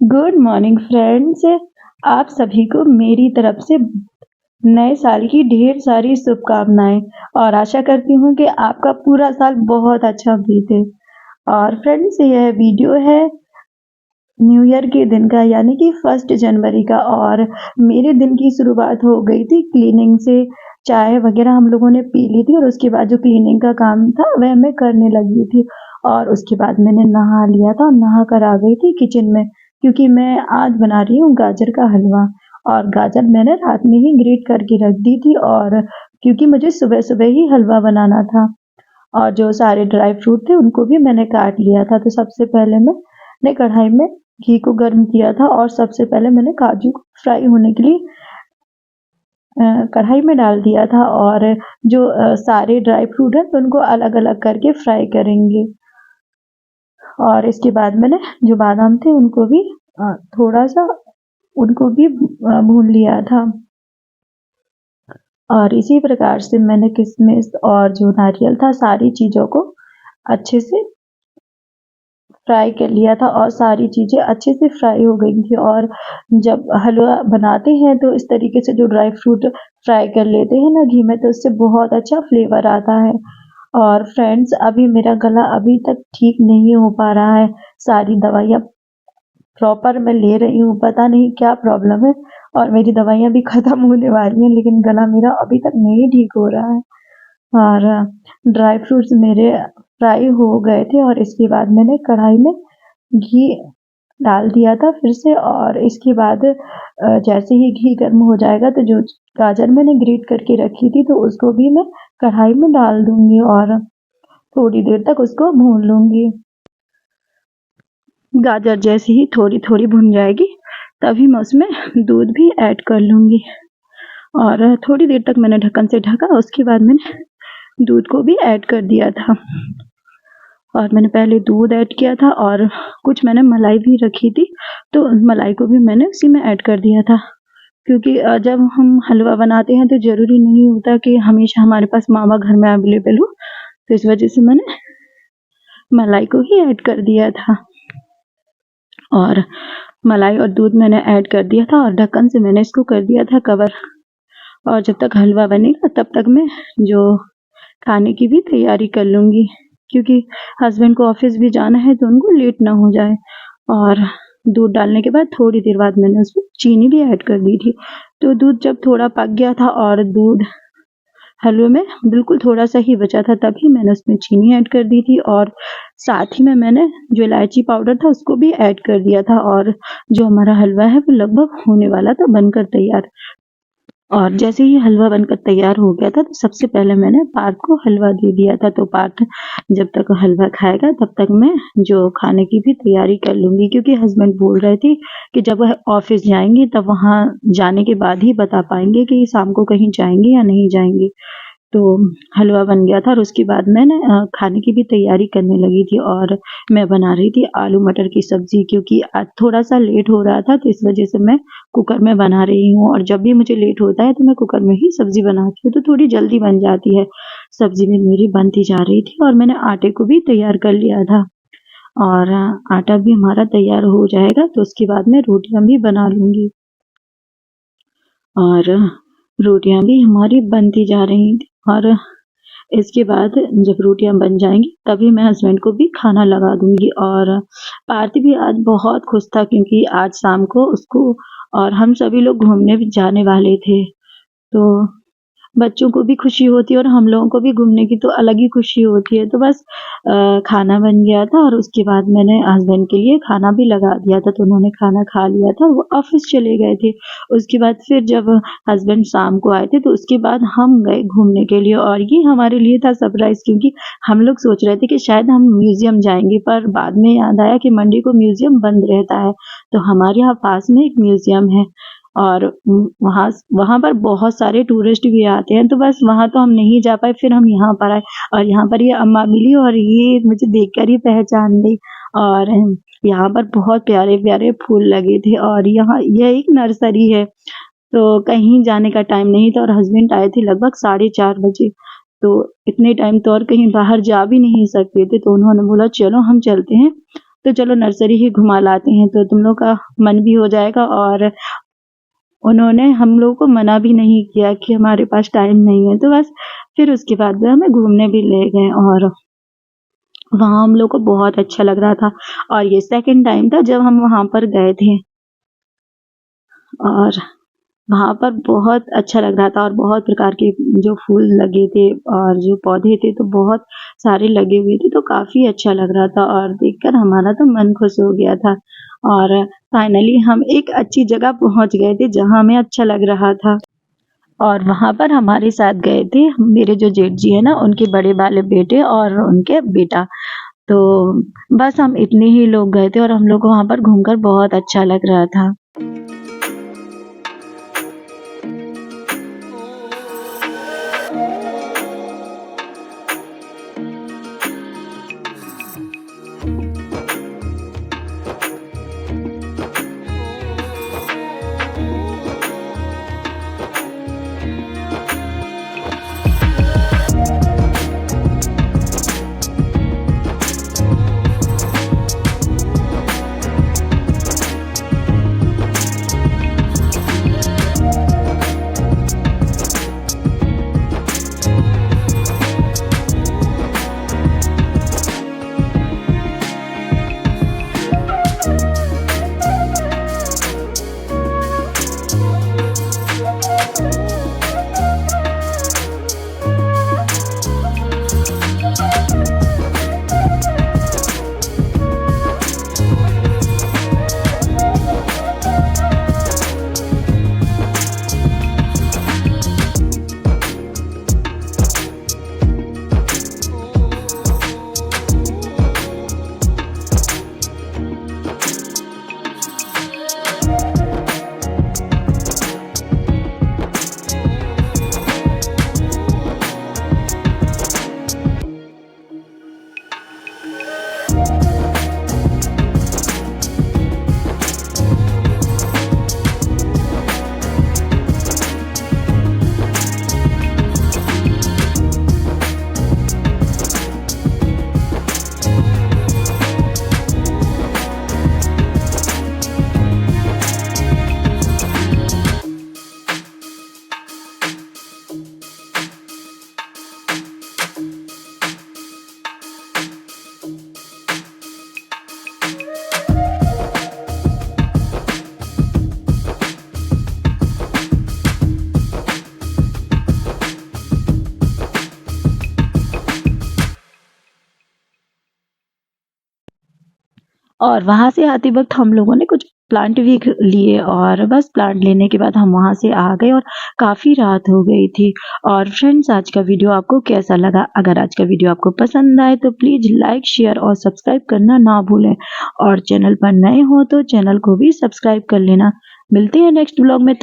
Good morning friends. आप सभी को मेरी तरफ से नए साल की ढेर सारी शुभकामनाएं और आशा करती हूँ कि आपका पूरा साल बहुत अच्छा बीते। और फ्रेंड्स, यह वीडियो है न्यू ईयर के दिन का, यानी कि 1 जनवरी का। और मेरे दिन की शुरुआत हो गई थी क्लीनिंग से। चाय वगैरह हम लोगों ने पी ली थी और उसके बाद जो क्लीनिंग का काम था वह मैं करने लगी थी। और उसके बाद मैंने नहा लिया था और नहा कर आ गई थी किचन में, क्योंकि मैं आज बना रही हूँ गाजर का हलवा। और गाजर मैंने रात में ही ग्रेट करके रख दी थी, और क्योंकि मुझे सुबह सुबह ही हलवा बनाना था। और जो सारे ड्राई फ्रूट थे उनको भी मैंने काट लिया था। तो सबसे पहले मैंने कढ़ाई में घी को गर्म किया था और सबसे पहले मैंने काजू को फ्राई होने के लिए कढ़ाई में डाल दिया था। और जो सारे ड्राई फ्रूट हैं तो उनको अलग अलग करके फ्राई करेंगे। और इसके बाद मैंने जो बादाम थे उनको भी थोड़ा सा उनको भी भून लिया था। और इसी प्रकार से मैंने किशमिश और जो नारियल था सारी चीज़ों को अच्छे से फ्राई कर लिया था, और सारी चीज़ें अच्छे से फ्राई हो गई थी। और जब हलवा बनाते हैं तो इस तरीके से जो ड्राई फ्रूट फ्राई कर लेते हैं ना घी में, तो उससे बहुत अच्छा फ्लेवर आता है। और फ्रेंड्स, अभी मेरा गला अभी तक ठीक नहीं हो पा रहा है। सारी दवाइयाँ प्रॉपर मैं ले रही हूँ, पता नहीं क्या प्रॉब्लम है। और मेरी दवाइयाँ भी ख़त्म होने वाली हैं, लेकिन गला मेरा अभी तक नहीं ठीक हो रहा है। और ड्राई फ्रूट्स मेरे फ्राई हो गए थे, और इसके बाद मैंने कढ़ाई में घी डाल दिया था फिर से। और इसके बाद जैसे ही घी गर्म हो जाएगा तो जो गाजर मैंने ग्रेट करके रखी थी तो उसको भी मैं कढ़ाई में डाल दूंगी और थोड़ी देर तक उसको भून लूंगी। गाजर जैसे ही थोड़ी थोड़ी भुन जाएगी तभी मैं उसमें दूध भी ऐड कर लूंगी। और थोड़ी देर तक मैंने ढक्कन से ढका, उसके बाद मैंने दूध को भी ऐड कर दिया था। और मैंने पहले दूध ऐड किया था और कुछ मैंने मलाई भी रखी थी, तो मलाई को भी मैंने उसी में ऐड कर दिया था। क्योंकि जब हम हलवा बनाते हैं तो ज़रूरी नहीं होता कि हमेशा हमारे पास मावा घर में अवेलेबल हो, तो इस वजह से मैंने मलाई को ही ऐड कर दिया था। और मलाई और दूध मैंने ऐड कर दिया था और ढक्कन से मैंने इसको कर दिया था कवर। और जब तक हलवा बनेगा तब तक मैं जो खाने की भी तैयारी कर लूँगी, क्योंकि हस्बैंड को ऑफिस भी जाना है तो उनको लेट ना हो जाए। और दूध डालने के बाद थोड़ी देर बाद मैंने उसमें चीनी भी ऐड कर दी थी। तो दूध जब थोड़ा पक गया था और दूध हलवे में बिल्कुल थोड़ा सा ही बचा था, तभी मैंने उसमें चीनी ऐड कर दी थी। और साथ ही में मैंने जो इलायची पाउडर था उसको भी ऐड कर दिया था। और जो हमारा हलवा है वो लगभग होने वाला था बनकर तैयार। और जैसे ही हलवा बनकर तैयार हो गया था तो सबसे पहले मैंने पार्थ को हलवा दे दिया था। तो पार्थ जब तक हलवा खाएगा तब तक मैं जो खाने की भी तैयारी कर लूँगी, क्योंकि हस्बैंड बोल रहे थे कि जब वह ऑफिस जाएंगे तब वहाँ जाने के बाद ही बता पाएंगे कि शाम को कहीं जाएंगे या नहीं जाएंगे। तो हलवा बन गया था और उसके बाद मैंने खाने की भी तैयारी करने लगी थी। और मैं बना रही थी आलू मटर की सब्ज़ी, क्योंकि आज थोड़ा सा लेट हो रहा था तो इस वजह से मैं कुकर में बना रही हूँ। और जब भी मुझे लेट होता है तो मैं कुकर में ही सब्ज़ी बनाती हूँ, तो थोड़ी जल्दी बन जाती है। सब्ज़ी में मेरी बनती जा रही थी और मैंने आटे को भी तैयार कर लिया था। और आटा भी हमारा तैयार हो जाएगा तो उसके बाद मैं रोटियाँ भी बना लूँगी। और रोटियाँ भी हमारी बनती जा रही थी। और इसके बाद जब रोटियाँ बन जाएंगी तभी मैं हस्बैंड को भी खाना लगा दूंगी। और पार्थ भी आज बहुत खुश था, क्योंकि आज शाम को उसको और हम सभी लोग घूमने भी जाने वाले थे। तो बच्चों को भी खुशी होती है और हम लोगों को भी घूमने की तो अलग ही खुशी होती है। तो बस खाना बन गया था और उसके बाद मैंने हस्बैंड के लिए खाना भी लगा दिया था, तो उन्होंने खाना खा लिया था और वो ऑफिस चले गए थे। उसके बाद फिर जब हस्बैंड शाम को आए थे तो उसके बाद हम गए घूमने के लिए। और ये हमारे लिए था सरप्राइज़, क्योंकि हम लोग सोच रहे थे कि शायद हम म्यूज़ियम जाएँगे, पर बाद में याद आया कि मंडे को म्यूज़ियम बंद रहता है। तो हमारे यहाँ पास में एक म्यूज़ियम है और वहाँ पर बहुत सारे टूरिस्ट भी आते हैं, तो बस वहाँ तो हम नहीं जा पाए। फिर हम यहाँ पर आए और यहाँ पर ये अम्मा मिली और ये मुझे देखकर ही पहचान गई। और यहाँ पर बहुत प्यारे-प्यारे फूल लगे थे और यहाँ यह एक नर्सरी है। तो कहीं जाने का टाइम नहीं था और हस्बैंड आए थे लगभग 4:30 बजे। तो इतने टाइम तो और कहीं बाहर जा भी नहीं सकते थे, तो उन्होंने बोला चलो हम चलते हैं। तो चलो नर्सरी ही घुमा लाते हैं, तो तुम लोग का मन भी हो जाएगा। और उन्होंने हम लोगों को मना भी नहीं किया कि हमारे पास टाइम नहीं है, तो बस फिर उसके बाद में हमें घूमने भी ले गए और वहाँ हम लोग को बहुत अच्छा लग रहा था। और ये सेकंड टाइम था जब हम वहाँ पर गए थे और वहाँ पर बहुत अच्छा लग रहा था और बहुत प्रकार के जो फूल लगे थे और जो पौधे थे तो बहुत सारे लगे हुए थे, तो काफ़ी अच्छा लग रहा था और देखकर हमारा तो मन खुश हो गया था। और फाइनली हम एक अच्छी जगह पहुँच गए थे जहाँ हमें अच्छा लग रहा था। और वहाँ पर हमारे साथ गए थे मेरे जो जेठ जी है ना, उनके बड़े वाले बेटे और उनके बेटा। तो बस हम इतने ही लोग गए थे और हम लोग को वहाँ पर घूमकर बहुत अच्छा लग रहा था। और वहाँ से आते वक़्त हम लोगों ने कुछ प्लांट भी लिए और बस प्लांट लेने के बाद हम वहाँ से आ गए और काफ़ी रात हो गई थी। और फ्रेंड्स, आज का वीडियो आपको कैसा लगा? अगर आज का वीडियो आपको पसंद आए तो प्लीज़ लाइक, शेयर और सब्सक्राइब करना ना भूलें। और चैनल पर नए हो तो चैनल को भी सब्सक्राइब कर लेना। मिलते हैं नेक्स्ट व्लॉग में।